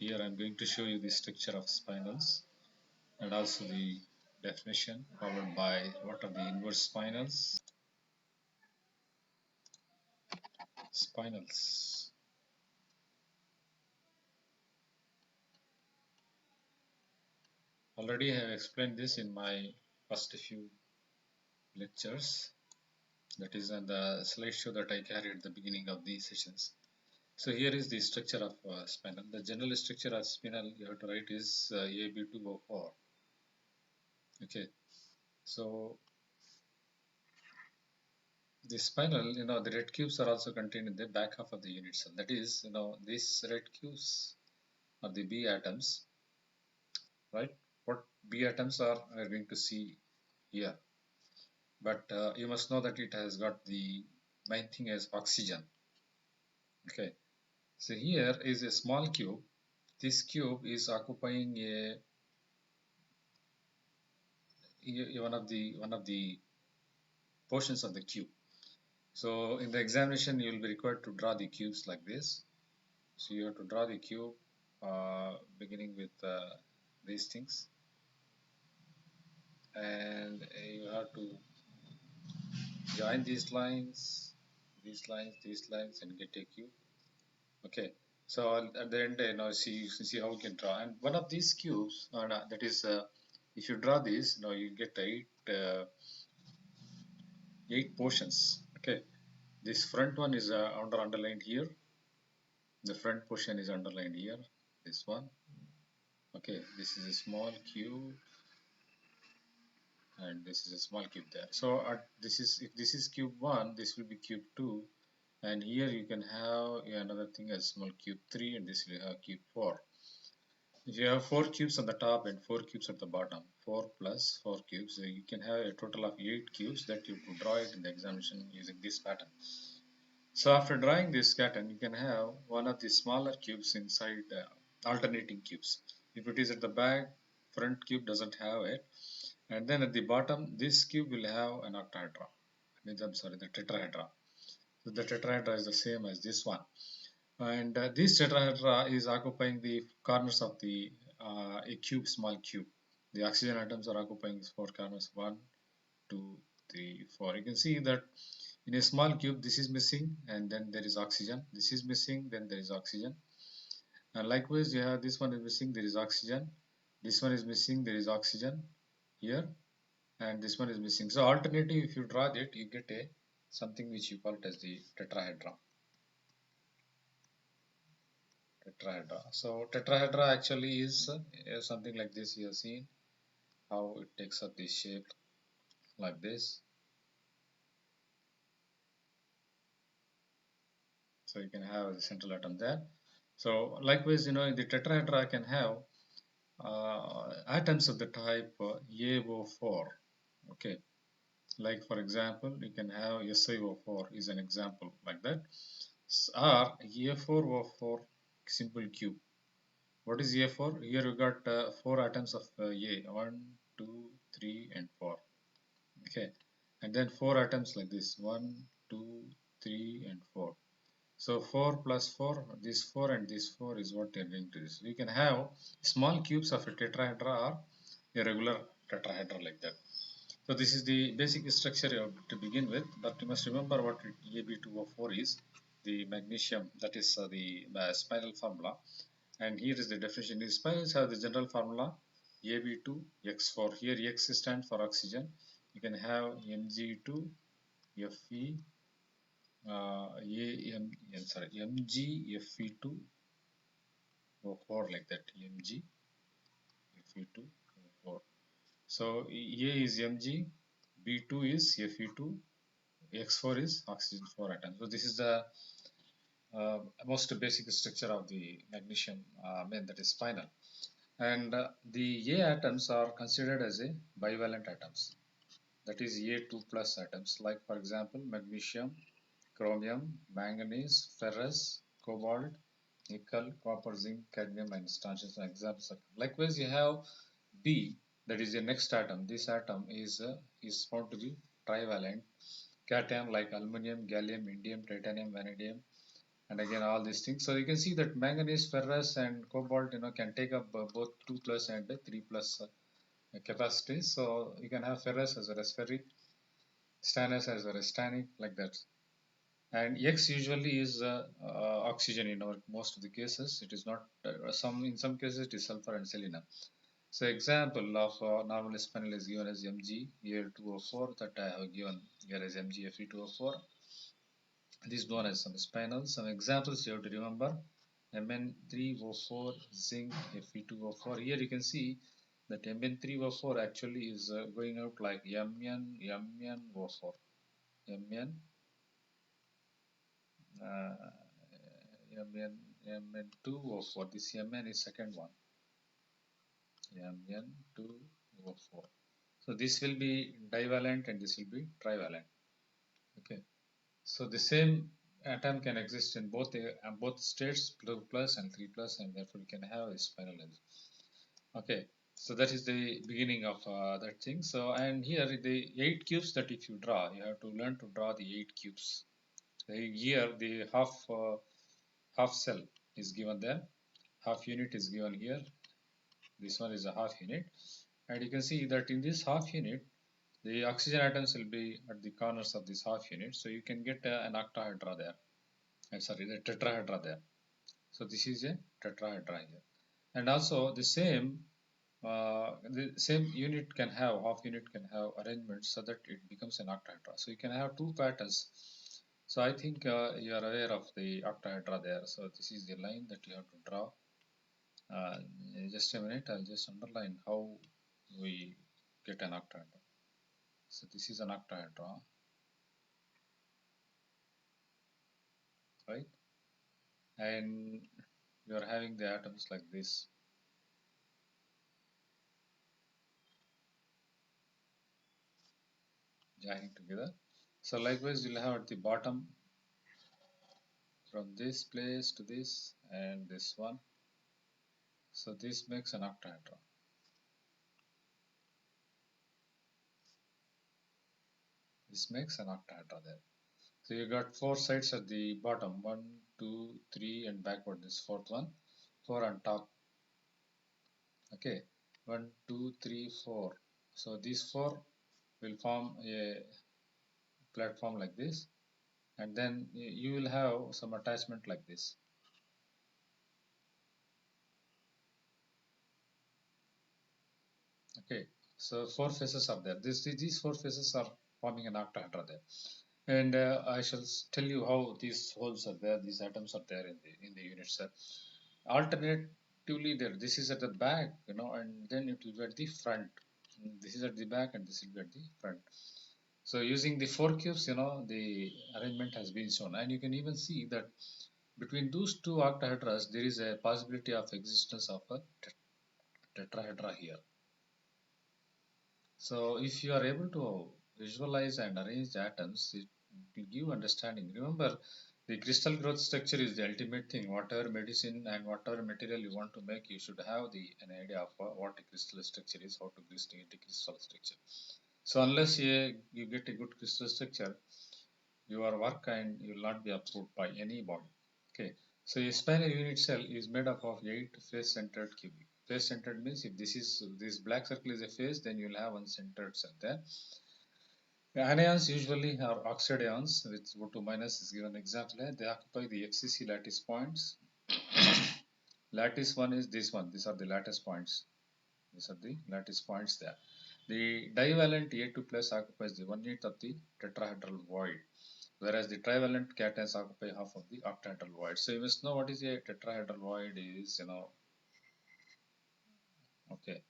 Here I'm going to show you the structure of spinels and also the definition, followed by what are the inverse spinels. Spinels. Already I have explained this in my first few lectures, that is on the slideshow that I carried at the beginning of these sessions. So here is the structure of spinel. The general structure of spinel you have to write is AB2O4. Okay, so the spinel, the red cubes are also contained in the back half of the unit cell. That is, these red cubes are the B atoms, right? What B atoms are, we are going to see here. But you must know that it has got the main thing as oxygen. Okay, so here is a small cube. This cube is occupying one of the portions of the cube. So in the examination, you will be required to draw the cubes like this. So you have to draw the cube beginning with these things, and you have to join these lines, and get a cube. Okay. So at the end, see how we can draw. And one of these cubes, that is, if you draw this, you get eight portions. Okay. This front one is underlined here. The front portion is underlined here. This one. Okay. This is a small cube, and this is a small cube there. So if this is cube 1, this will be cube 2, and here you can have another thing as small cube 3, and this will have cube 4. If you have 4 cubes on the top and 4 cubes at the bottom, 4 plus 4 cubes, so you can have a total of 8 cubes that you could draw it in the examination using this pattern. So after drawing this pattern, you can have one of the smaller cubes inside alternating cubes. If it is at the back, front cube doesn't have it, and then at the bottom, this cube will have an octahedra. I'm sorry, the tetrahedra. So the tetrahedra is the same as this one, and this tetrahedra is occupying the corners of the a cube, small cube. The oxygen atoms are occupying 4 corners, 1, 2, 3, 4. You can see that in a small cube, this is missing, and then there is oxygen. This is missing, then there is oxygen. And likewise, you have this one is missing, there is oxygen. This one is missing, there is oxygen here, and this one is missing. So alternative, if you draw it, you get a something which you call it as the tetrahedra. So tetrahedra actually is something like this. You have seen how it takes up this shape like this. So you can have the central atom there. So likewise, the tetrahedra can have atoms of the type AO4. Okay, like for example, you can have SiO4 is an example like that, or A4O4 simple cube. What is A4? Here you got 4 atoms of A, 1, 2, 3, and 4. Okay, and then 4 atoms like this, 1, 2, 3, and 4. So 4 plus 4, this 4 and this 4 is what you are going to use. You can have small cubes of a tetrahedra or a regular tetrahedra like that. So this is the basic structure you have to begin with, but you must remember what Ab2O4 is, the magnesium, that is the spinel formula. And here is the definition. The spinels have the general formula Ab2X4. Here X stands for oxygen. You can have Mg2Fe MgFe2O4 like that. MgFe2O4. So A is Mg, B2 is Fe2, X4 is oxygen 4 atom. So this is the most basic structure of the magnesium that is spinel. And the A atoms are considered as a bivalent atoms. That is A2 plus atoms, like for example magnesium, chromium, manganese, ferrous, cobalt, nickel, copper, zinc, cadmium, and strontium are examples. Likewise, you have B, that is the next atom. This atom is found to be trivalent. Cation like aluminum, gallium, indium, titanium, vanadium, and again all these things. So you can see that manganese, ferrous, and cobalt, can take up both 2 plus and 3 plus capacities. So you can have ferrous as well as ferric, stannous as well as stannic, like that. And X usually is oxygen in most of the cases. It is not in some cases it is sulfur and selenium. So example of normal spinel is given as Mg here 204, that I have given here as MgFe204. This is known as some spinel. Some examples you have to remember: Mn3O4, zinc, Fe2O4. Here you can see that Mn3O4 actually is going out like MnO4, Mn, uh, Mn2O4. This Mn is second one, Mn2O4. So this will be divalent and this will be trivalent. Okay. So the same atom can exist in both states, 2 plus and 3 plus, and therefore you can have a spinel length. Okay, so that is the beginning of that thing. So and here the 8 cubes that if you draw, you have to learn to draw the 8 cubes. Here the half cell is given there, half unit is given here. This one is a half unit, and you can see that in this half unit, the oxygen atoms will be at the corners of this half unit. So you can get an octahedra there. I'm sorry, the tetrahedra there. So this is a tetrahedra here. And also the same unit can have, half unit can have arrangements so that it becomes an octahedra. So you can have two patterns. So I think you are aware of the octahedra there. So this is the line that you have to draw. Uh, just a minute, I'll just underline how we get an octahedra. So this is an octahedra, right? And you are having the atoms like this, joining together. So likewise, you'll have at the bottom from this place to this and this one. So this makes an octahedra. This makes an octahedra there. So you got 4 sides at the bottom, 1, 2, 3, and backward this fourth one, 4 on top. Okay, 1, 2, 3, 4. So these 4 will form a platform like this, and then you will have some attachment like this. Okay, so 4 faces are there. These 4 faces are forming an octahedra there. And I shall tell you how these holes are there, these atoms are there in the unit cell. Alternatively, there, this is at the back, and then it will be at the front. This is at the back, and this will be at the front. So using the 4 cubes, the arrangement has been shown, and you can even see that between those two octahedras, there is a possibility of existence of a tetrahedra here. So if you are able to visualize and arrange the atoms, it will give understanding. Remember, the crystal growth structure is the ultimate thing. Whatever medicine and whatever material you want to make, you should have an idea of what a crystal structure is, how to create a crystal structure. So unless you get a good crystal structure, your work and you will not be approved by anybody. Okay. So a spinal unit cell is made up of 8 face-centered cubic. Face-centered means if this black circle is a face, then you will have one centered cell there. The anions usually are oxide ions, with O2 minus is given example here. They occupy the FCC lattice points. Lattice one is this one. These are the lattice points. These are the lattice points there. The divalent A2 plus occupies the 1/8 of the tetrahedral void, whereas the trivalent cations occupy half of the octahedral void. So you must know what is a tetrahedral void is, Okay.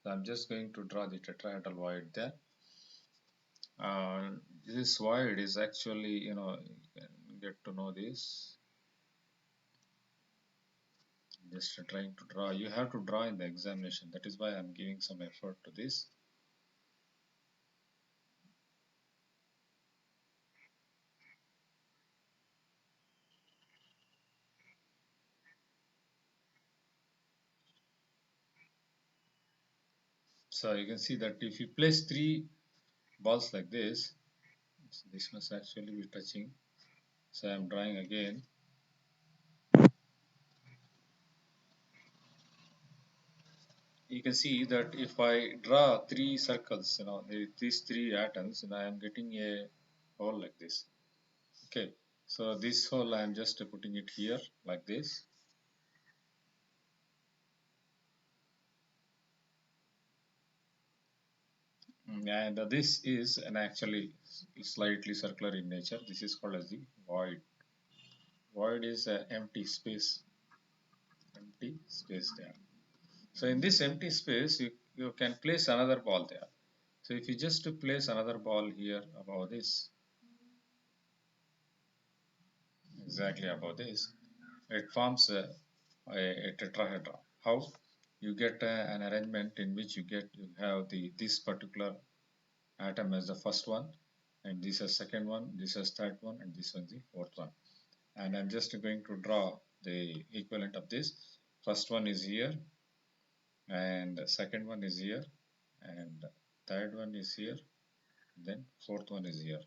So I'm just going to draw the tetrahedral void there. This void is actually, you can get to know this. Just trying to draw. You have to draw in the examination. That is why I'm giving some effort to this. So you can see that if you place 3 balls like this, so this must actually be touching. So I'm drawing again. you can see that if I draw three circles, these three atoms, and I am getting a hole like this. Okay, so this hole I am just putting it here like this. And this is an actually slightly circular in nature. This is called as the void. Void is an empty space there. So in this empty space, you can place another ball there. So if you just place another ball here above this, exactly above this, it forms a tetrahedron. How? You get an arrangement in which you have this particular atom as the first one, and this is second one, this is third one, and this one the fourth one. And I'm just going to draw the equivalent of this. First one is here, and second one is here, and third one is here, then fourth one is here.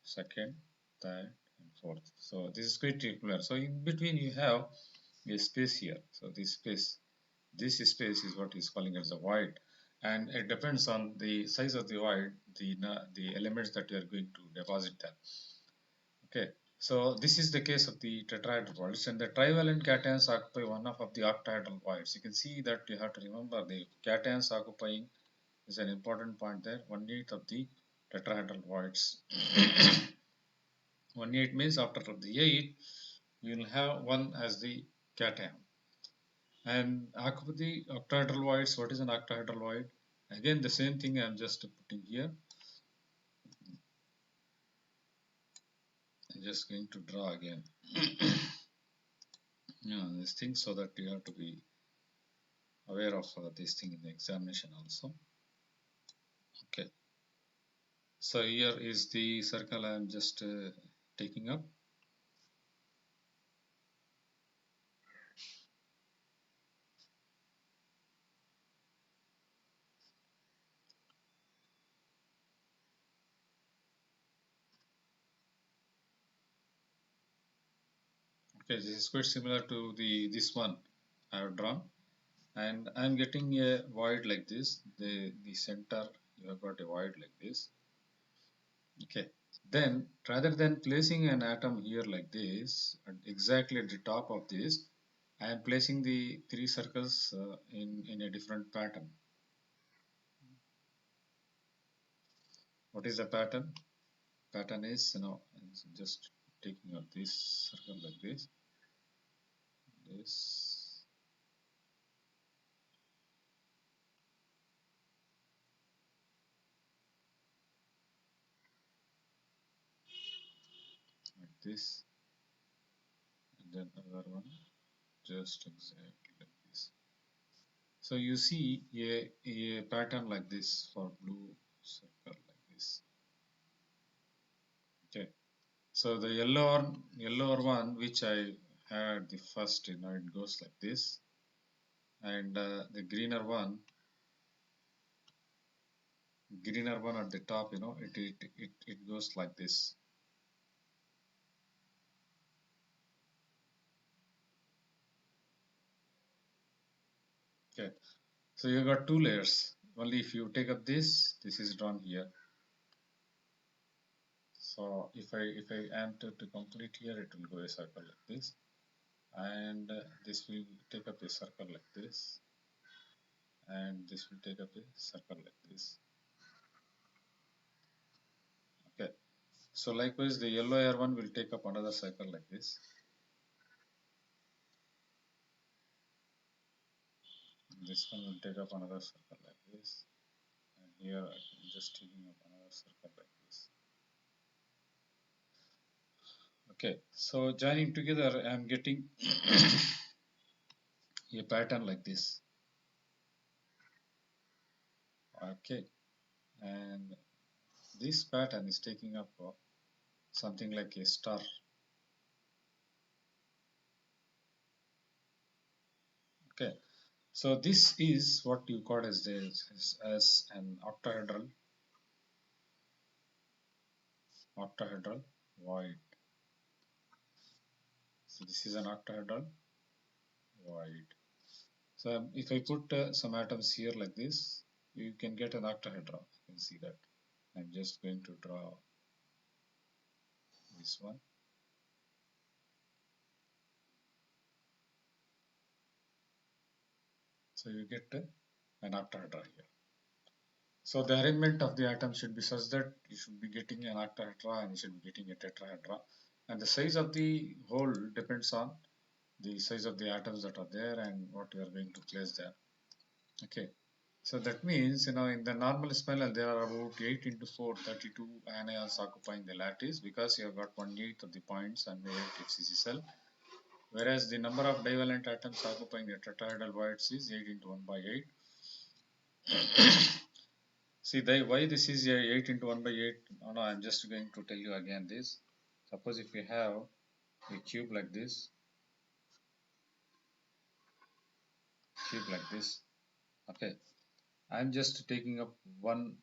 Second, third, and fourth. So this is quite regular. So in between you have a space here. So this space is what is calling as a void, and it depends on the size of the void, the elements that you are going to deposit there. Okay. So this is the case of the tetrahedral voids, and the trivalent cations occupy one of the octahedral voids. You can see that you have to remember the cations occupying is an important point there. 1/8 of the tetrahedral voids. 1/8 means after the 8, you will have 1 as the cation. And occupy the octahedral voids. What is an octahedral void? Again, the same thing I am just putting here. I'm just going to draw again. This thing, so that you have to be aware of this thing in the examination also. Okay. So here is the circle I am just taking up. Okay, this is quite similar to this one I have drawn, and I am getting a void like this. The center, you have got a void like this. Okay, then rather than placing an atom here like this, exactly at the top of this, I am placing the three circles in a different pattern. What is the pattern? Pattern is, just taking up this circle like this, like this, and then another one, just exactly like this. So you see a pattern like this for blue circle like this. Okay. So the yellower one, which I had the first, it goes like this, and the greener one at the top, it goes like this. Okay. So you got two layers. Only if you take up this is drawn here. So if I am to complete here, it will go a circle like this, and this will take up a circle like this, and this will take up a circle like this. Okay. So likewise, the yellow air one will take up another circle like this. And this one will take up another circle like this. And here I am just taking up another circle like this. Okay. So joining together, I am getting a pattern like this. Okay. And this pattern is taking up something like a star. Okay. So this is what you call as an octahedral void. So this is an octahedral void. So if I put some atoms here like this, you can get an octahedron. You can see that. I'm just going to draw this one. So you get an octahedron here. So the arrangement of the atoms should be such that you should be getting an octahedra and you should be getting a tetrahedra. And the size of the hole depends on the size of the atoms that are there and what you are going to place there. Okay. So that means, in the normal spinel, there are about 8 into 4, 32 anions occupying the lattice because you have got 1/8 of the points and the FCC cell. Whereas the number of divalent atoms occupying the tetrahedral voids is 8 into 1 by 8. See, why this is 8 into 1 by 8? No, I'm just going to tell you again this. Suppose if we have a cube like this, okay, I'm just taking up one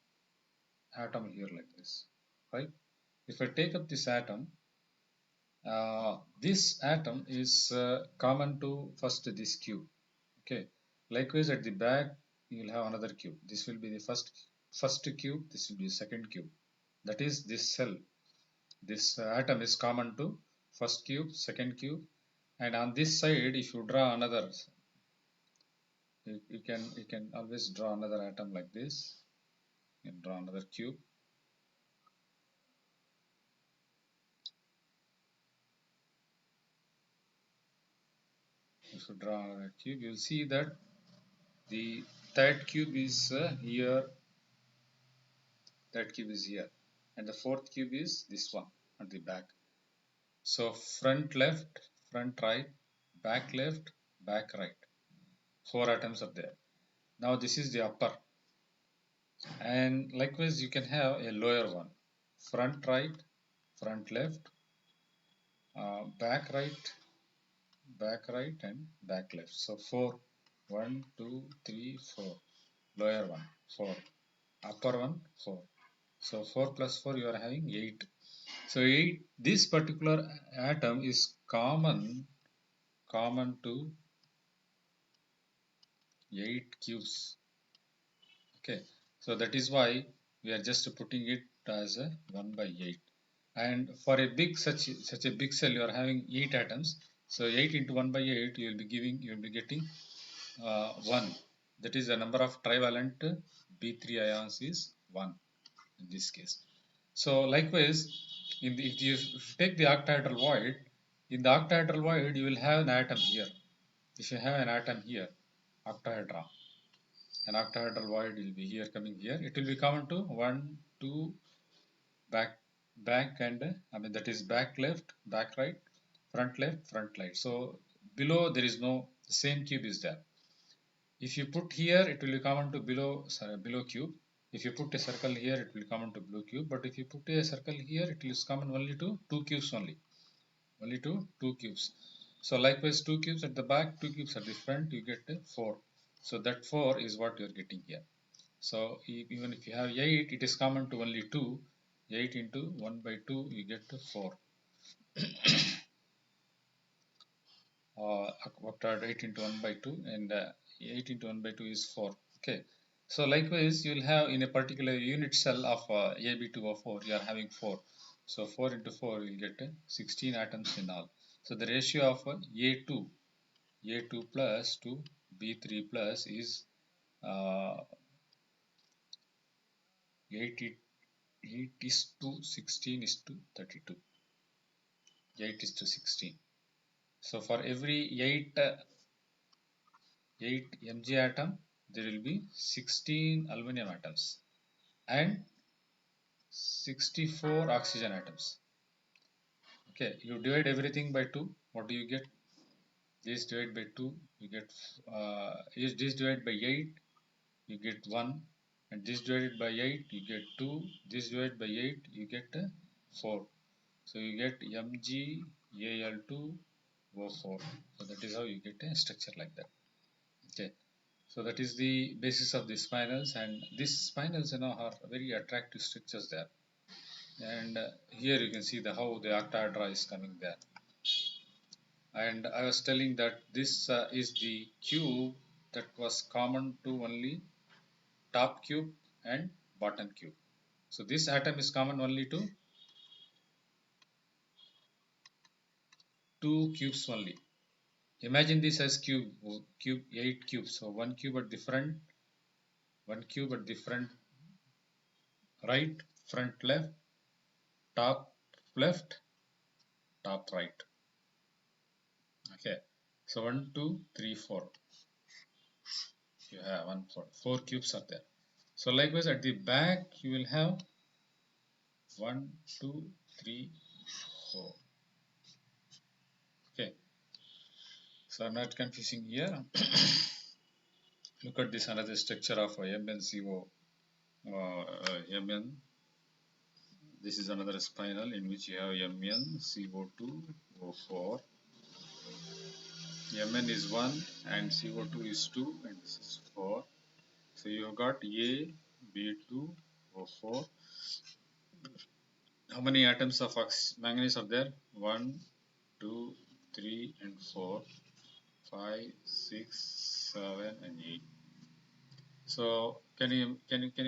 atom here like this, right? If I take up this atom, this atom is common to first this cube, okay. Likewise, at the back, you will have another cube. This will be the first cube. This will be the second cube. That is this cell. This atom is common to first cube, second cube, and on this side, if you draw another, you can always draw another atom like this. You can draw another cube. If you draw a cube, you'll see that the third cube is here, that cube is here, and the fourth cube is this one at the back. So front left, front right, back left, back right. 4 atoms are there. Now this is the upper, and likewise you can have a lower one. Front right, front left, back right, and back left. So 4, 1, 2, 3, 4. Lower one, 4. Upper one, 4. So 4 plus 4, you are having 8. So 8, this particular atom is common to 8 cubes. Okay, so that is why we are just putting it as a 1 by 8. And for a big such a big cell, you are having 8 atoms. So 8 into 1 by 8, you will be getting 1. That is the number of trivalent B3 ions is 1 in this case. So likewise, if you take the octahedral void, in the octahedral void you will have an atom here. If you have an atom here, octahedra, an octahedral void will be here, coming here. It will be common to 1, 2, back and that is back left, back right, front right. So below there is no, same cube is there. If you put here, it will be common to below cube. If you put a circle here, it will come to blue cube. But if you put a circle here, it is common only to 2 cubes only. Only to 2 cubes. So likewise, 2 cubes at the back, 2 cubes at the front, you get 4. So that 4 is what you are getting here. So even if you have 8, it is common to only 2. 8 into 1 by 2, you get 4. What are 8 into 1 by 2, and 8 into 1 by 2 is 4. Okay. So likewise, you will have in a particular unit cell of AB2O4, you are having 4. So 4 into 4, you will get 16 atoms in all. So the ratio of A2 plus to B3 plus is uh, 8, 8 is to 16 is to 32. 8 is to 16. So for every 8 Mg atom, there will be 16 aluminum atoms and 64 oxygen atoms. Okay, you divide everything by 2. What do you get? This divided by 2, you get this divided by 8, you get 1, and this divided by 8, you get 2. This divided by 8, you get 4. So you get MgAl2O4. So that is how you get a structure like that. Okay. So that is the basis of the spinels, and these spinels are very attractive structures there. And here you can see how the octahedra is coming there. And I was telling that this is the cube that was common to only top cube and bottom cube. So this atom is common only to two cubes only. Imagine this as cube 8 cubes. So one cube at different right, front left, top left, top right. Okay. So 1, 2, 3, 4. You have 1, 4. 4 cubes are there. So likewise at the back you will have 1, 2, 3, 4. Okay. So I'm not confusing here. Look at this another structure of MnCO. Mn. This is another spinel in which you have MnCO2 O4. Mn is 1 and CO2 is 2 and this is 4. So you have got A, B2, O4. How many atoms of manganese are there? 1, 2, 3 and 4, 5, 6, 7 and 8. So can you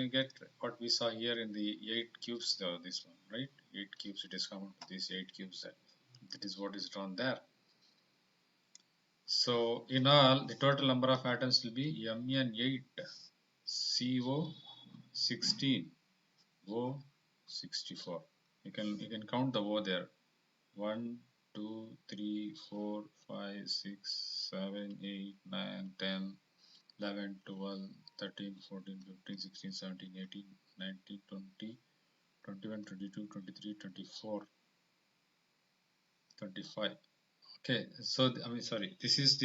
get what we saw here in the 8 cubes, this one, right? 8 cubes, it is common to these 8 cubes. That is what is drawn there. So in all, the total number of atoms will be Mn8 CO16 O64. You can count the O there. 1, 2, 3, 4, 5, 6, 7, 8, 9, 10, 11, 12, 13, 14, 15, 16, 17, 18, 19, 20, 21, 22, 23, 24, 25. Okay, so I mean, sorry, this is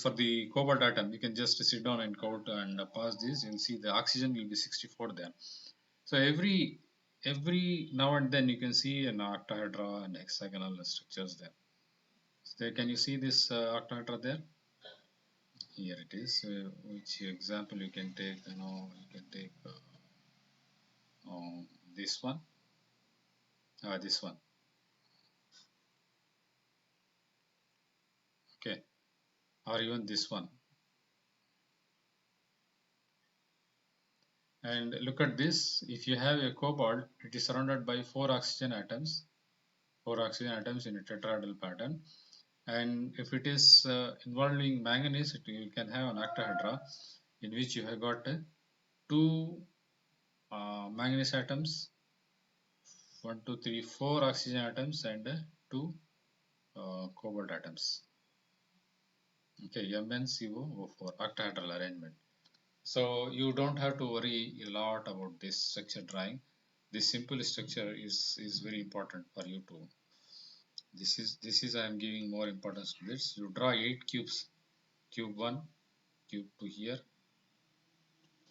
for the cobalt atom. You can just sit down and count and pass this. You'll see the oxygen will be 64 there. So every now and then you can see an octahedra and hexagonal structures there. So can you see this octahedra there? Here it is. Which example you can take? You can take this one, this one. Okay, or even this one. And look at this. If you have a cobalt, it is surrounded by 4 oxygen atoms. 4 oxygen atoms in a tetrahedral pattern. And if it is involving manganese, you can have an octahedra in which you have got 2 manganese atoms, 1, 2, 3, 4 oxygen atoms and 2 cobalt atoms. Okay, MnCO4 octahedral arrangement. So you don't have to worry a lot about this structure drawing. This simple structure is very important for you to. This is I am giving more importance to this. You draw 8 cubes, cube 1, cube 2 here.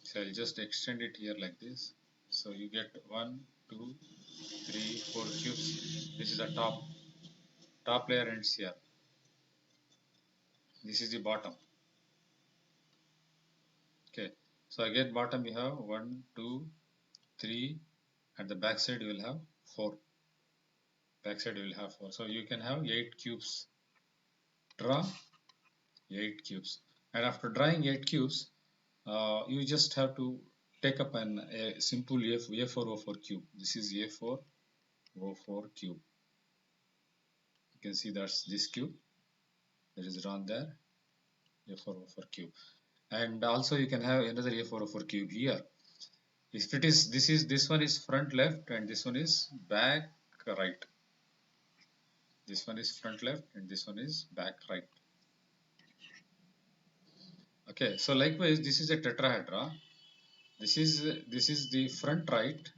So I'll just extend it here like this. So you get 1, 2, 3, 4 cubes. This is the top layer ends here. This is the bottom. Okay. So again bottom you have 1, 2, 3. At the back side you will have 4. Back side you will have 4. So you can have 8 cubes. Draw 8 cubes. And after drawing 8 cubes, you just have to take up a simple A4O4 cube. This is A4O4 cube. You can see that's this cube that is drawn there, A4O4 cube. And also you can have another A4O4 cube here. If it is this one is front left and this one is back right. This one is front left and this one is back right. Okay, so likewise this is a tetrahedra. This is the front right.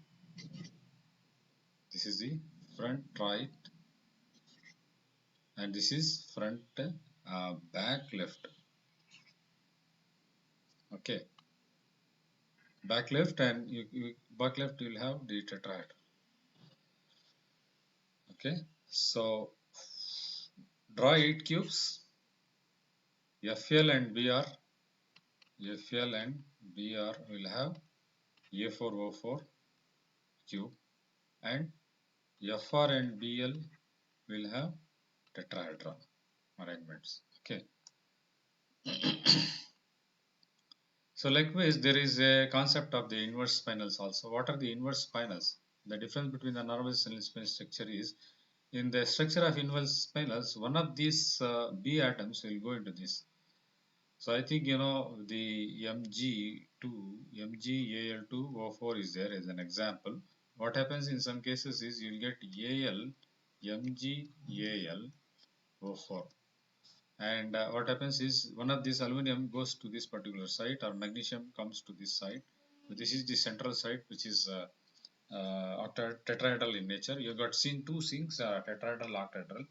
This is the front right and this is front back left. Okay, back left and back left you will have the tetrahedra. Okay, so draw 8 cubes. FL and BR will have A4O4 cube and FR and BL will have tetrahedron arrangements. Okay. So likewise, there is a concept of the inverse spinels also. What are the inverse spinels? The difference between the normal and spinel structure is in the structure of inverse spinels, one of these B atoms will go into this. So I think you know the Mg2, MgAl2O4 is there as an example. What happens in some cases is you'll get Al, MgAlO4. And what happens is one of these aluminum goes to this particular site or magnesium comes to this site. So this is the central site which is tetrahedral in nature. You got seen two sinks, tetrahedral, octahedral.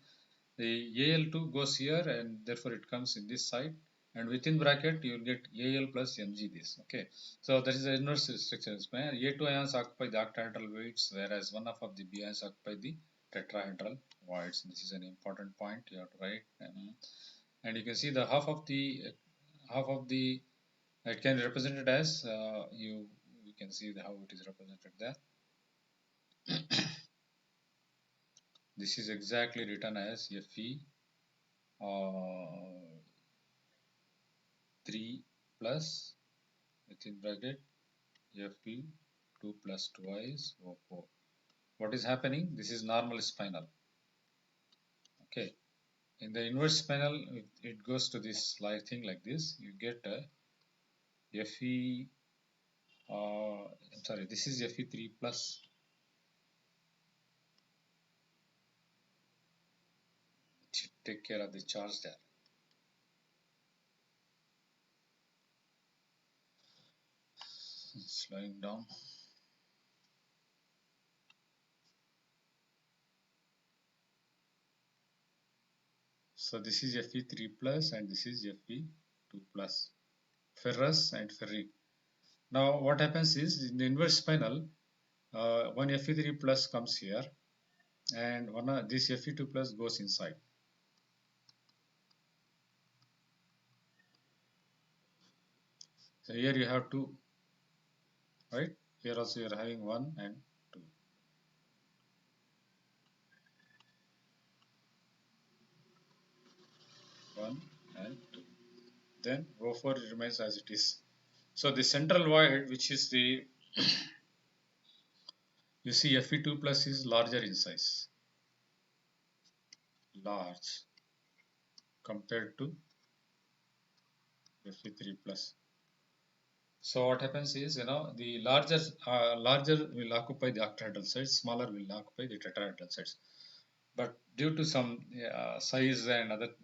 The Al2 goes here and therefore it comes in this side, and within bracket you will get Al plus Mg this. Okay, so that is the inverse structure. A2 ions occupy the octahedral voids, whereas one half of the B ions occupy the tetrahedral voids. This is an important point you have to write. And you can see the half of the it can be represented as you can see how it is represented there. This is exactly written as Fe 3 plus within bracket Fe 2 plus twice O4. What is happening? This is normal spinel. Okay. In the inverse spinel, it goes to this thing like this. You get Fe. I'm sorry. This is Fe3 plus. It should take care of the charge there. Slowing down. So this is Fe3 plus and this is Fe2 plus. Ferrous and ferric. Now what happens is in the inverse spinel, one Fe3 plus comes here and this Fe2 plus goes inside. So here you have two, right? Here also you are having 1 and 2. One and 2. Then O4 remains as it is. So the central void, which is the you see Fe2 plus is larger in size, large compared to Fe3 plus. So what happens is, the larger will occupy the octahedral sites, smaller will occupy the tetrahedral sites. But due to some size and other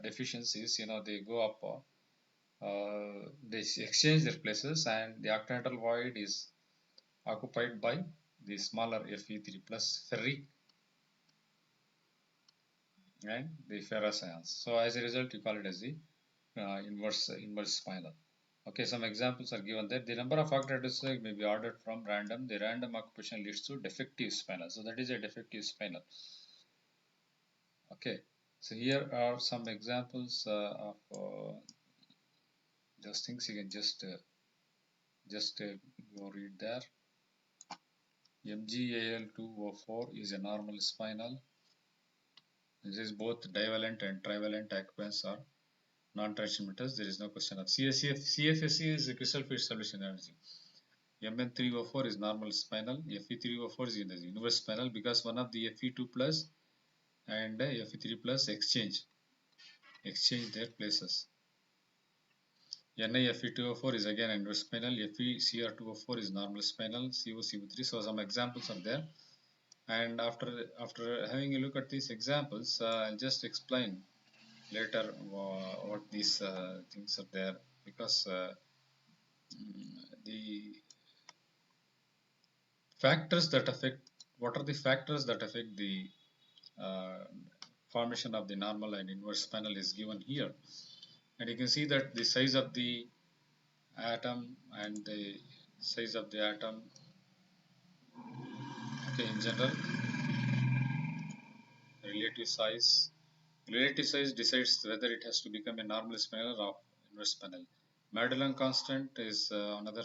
deficiencies, they go up, they exchange their places, and the octahedral void is occupied by the smaller Fe3 plus ferric and the ferrous ions. So as a result, you call it as the inverse spinel. Okay, some examples are given there. The number of octahedrals may be ordered from random. The random occupation leads to defective spinel. So that is a defective spinel. Okay, so here are some examples of those things. You can just go read there. MgAl2O4 is a normal spinel. This is both divalent and trivalent occupants are non-transition metals. There is no question of CFSE is a crystal field solution energy. Mn3O4 is normal spinel. Fe3O4 is in the inverse spinel because one of the Fe2 plus and Fe3 plus exchange their places. NiFe2O4 is again inverse spinel. FeCr2O4 is normal spinel. COCO3. So some examples are there. And after having a look at these examples, I'll just explain later what these things are there, because the factors that affect, what are the factors that affect the uh, formation of the normal and inverse spinel is given here. And you can see that the size of the atom and the size of the atom, okay, in general, relative size decides whether it has to become a normal spinel or inverse spinel. Madelung constant is another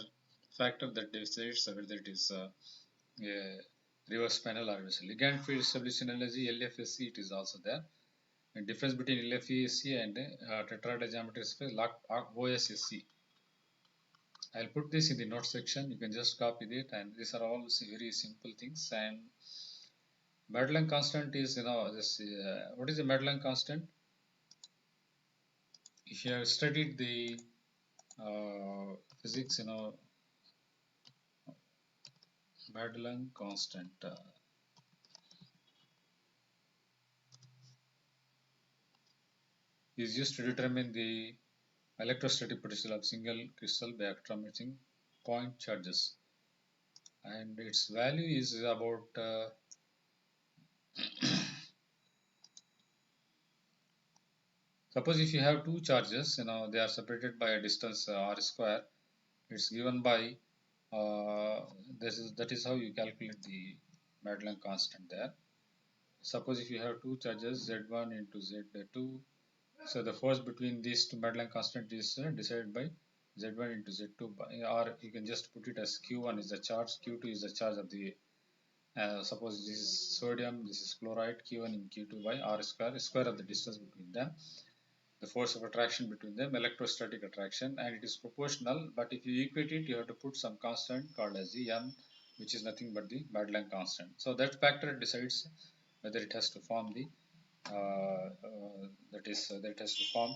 factor that decides whether it is a reverse spinel or reverse. Ligand field stabilization energy, LFSC, it is also there. And difference between LFESC and tetrahedral geometry space, OSSC. I'll put this in the notes section. You can just copy it, and these are all very simple things. And Madelung constant is, this. What is the Madelung constant? If you have studied the physics, Madelung constant is used to determine the electrostatic potential of single crystal by accumulating point charges, and its value is about suppose if you have two charges, they are separated by a distance r square. It's given by that is how you calculate the Madelung constant there. Suppose if you have two charges z1 into z2, so the force between these two Madelung constant is decided by z1 into z2 by, or you can just put it as q1 is the charge, q2 is the charge of the suppose this is sodium, this is chloride, q1 and q2 by r square, square of the distance between them, the force of attraction between them, electrostatic attraction, and it is proportional. But if you equate it, you have to put some constant called as the m, which is nothing but the Madelung constant. So that factor decides whether it has to form the that has to form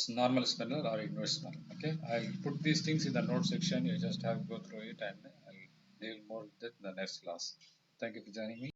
normal spinel or inverse spinel. Okay, I'll put these things in the note section. You just have to go through it, and I'll deal more with it in the next class. Thank you for joining me.